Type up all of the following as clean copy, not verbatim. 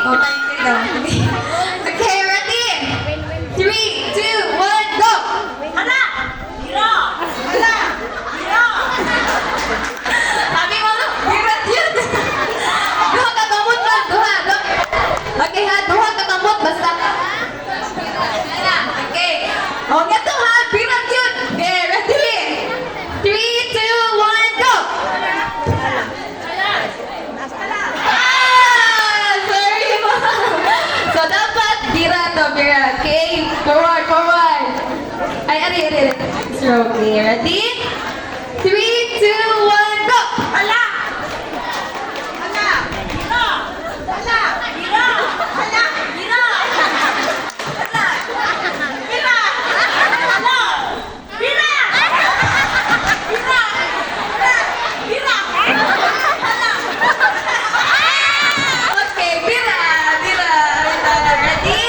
Okay, go. Okay, ready? 3, 2, 1, go! Hala! Biro! Hala! Biro! Sabi mo, birat yun. Duha ka kamot ba? Duha. Okay ha, duha ka kamot. Basta. Okay. O, gato ha, birat yun. Okay, ready? 3, 2, 1, go! Ah! Sorry mo. So, dapat birat to, birat. Okay, forward, forward. Ay, ari. So, okay, ready? 3, 2, 1, go! Hala! Hala! Biro! Hala! Biro! Hala! Biro! Hala! Bira! Hala! Bira! Bira! Hala! Bira! Hala! Okay, bira. Ready?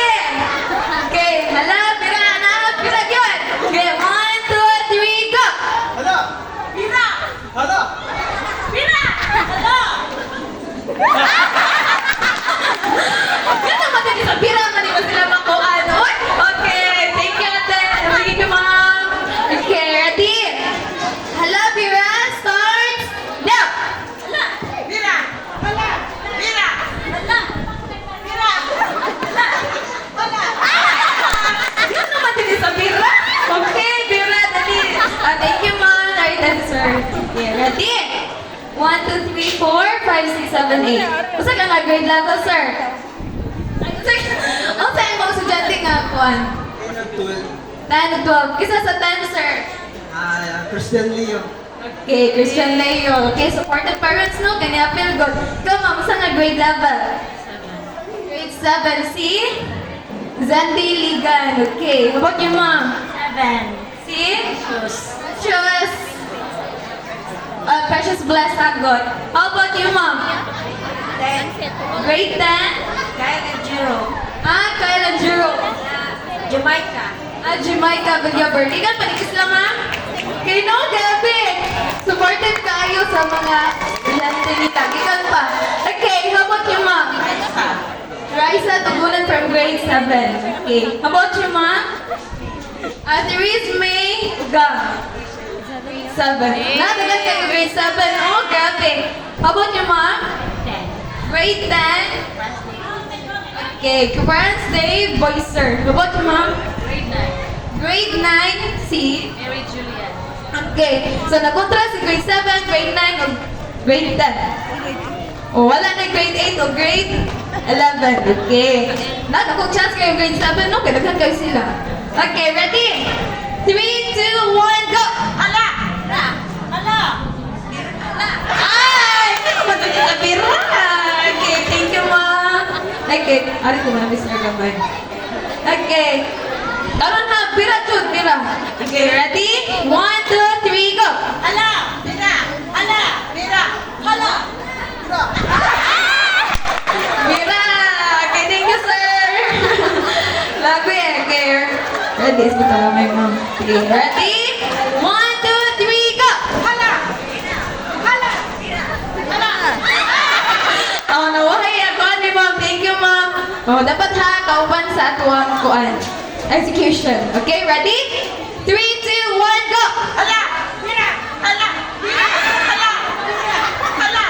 Okay, hala, bira na. Bira yun. Okay, 1, 2, 3, go! Hala! Bira! Hala! Bira! Hala! Yan ang madali sa bira. Mali ba sila makuhaan? Uy! Okay, thank you, ate. Thank you, ma'am. Okay, ready? Hala, bira. Starts now. Hala! Bira! Hala! Bira! Hala! Bira! Hala! Hala! Yan ang madali sa bira. Okay, bira, dali. Thank you, ma'am. Right, that's sir. Okay, ready? 1, 2, 3, 4, 5, 6, 7, 8. Usa ka na grade level, sir? Ang sa'yo mga estudyante nga, kuan? 10 12. Kisa sa 10, sir? Christian Leo. Okay, Christian Leo. Okay, supportive parents, no? Kanya feel good. Ikaw, ma'am, usa nga grade level? Grade 7. Si? Zandy Ligan. Okay. How about you, ma'am? 7. Si? Sus. Precious. Precious Bless Agot. How about you, ma'am? 10. Grade 10? Kyle and Jiro. Kyle and Juro. Jamaica. Jamaica Villaver. Ikan panikis lang, ha? Okay, no, gabi. Supportive kayo sa mga estudyante ni Tag. Ikan pa. Okay, how about you, ma'am? Raisa Tugunan from grade 7. Okay. How about you, ma'am? Therese May Gang. 7. Nadagan kayo grade 7. Oh, grabe. How about you, ma'am? 10. Grade 10. Okay. Parents Day, Boyser. How about you, ma'am? Grade 9. Grade 9, si? Mary Julian. Okay. So, nakontra si grade 7, grade 9, o grade 10. O, wala na grade 8 o grade 11. Okay. Kung chance kayo grade 7, no? Kailangan kayo sila. Okay, ready? 3, 2, 1, go! Hala! Hala! Hala! Hala! Ay! Hindi ko madali sa pira. Okay, thank you, ma'am. Okay. Ari ko na, Mr. Gabay. Okay. Karon ha, pira chud, pira. Okay, ready? 1, 2, 3, go! Hala! Bira! Hala! Bira! Hala! Mira! Okay, thank you, sir! Lago eh, okay. Ready? Is kita may ma'am. Okay, ready? 1, 2, 3, go! Hala! Hala! Hala! Oh, nawahay ako ni ma'am. Thank you, ma'am. Oh, dapat ha, kauban sa atuang kuan. Execution. Okay, ready? 3, 2, 1, go! Hala! Bira! Hala! Bira! Hala! Bira! Hala!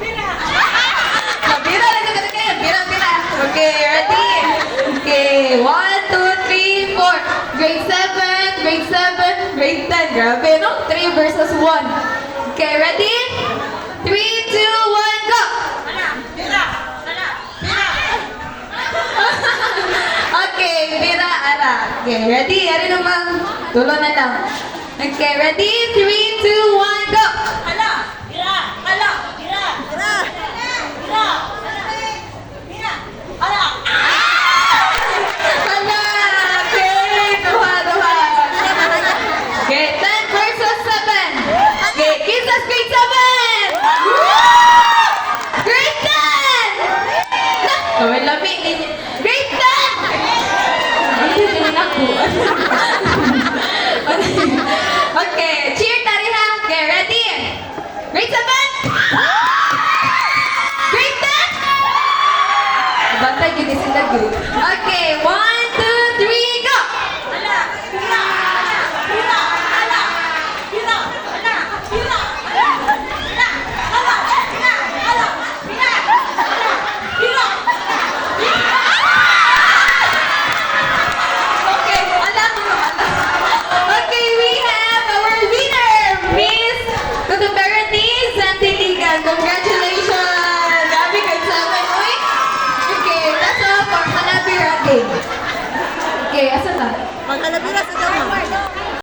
Bira! Bira lang ka kayo. Bira. Okay, ready? Okay, 1, 2, 3, 4. Grade 7, grade 7, grade 10. Grabe, no? 3 versus 1. Okay, ready? 3, 2, 1, go! Hala! Bira! Hala! Bira! Okay, bira, ara. Okay, ready? Ari naman. Tulo na lang. Okay, ready? 3, 2, 1, go! Hala! Bira! Hala! Bira! Bira! Bira! Bira! Hala! Hala! Okay, duha. Okay, 10 versus 7. Okay, kisas grade 7! Grade 10! Gawin lami ninyo. Grade 10! Ay, hindi ako. Okay, cheer tari ha. Okay, ready? Grade 7!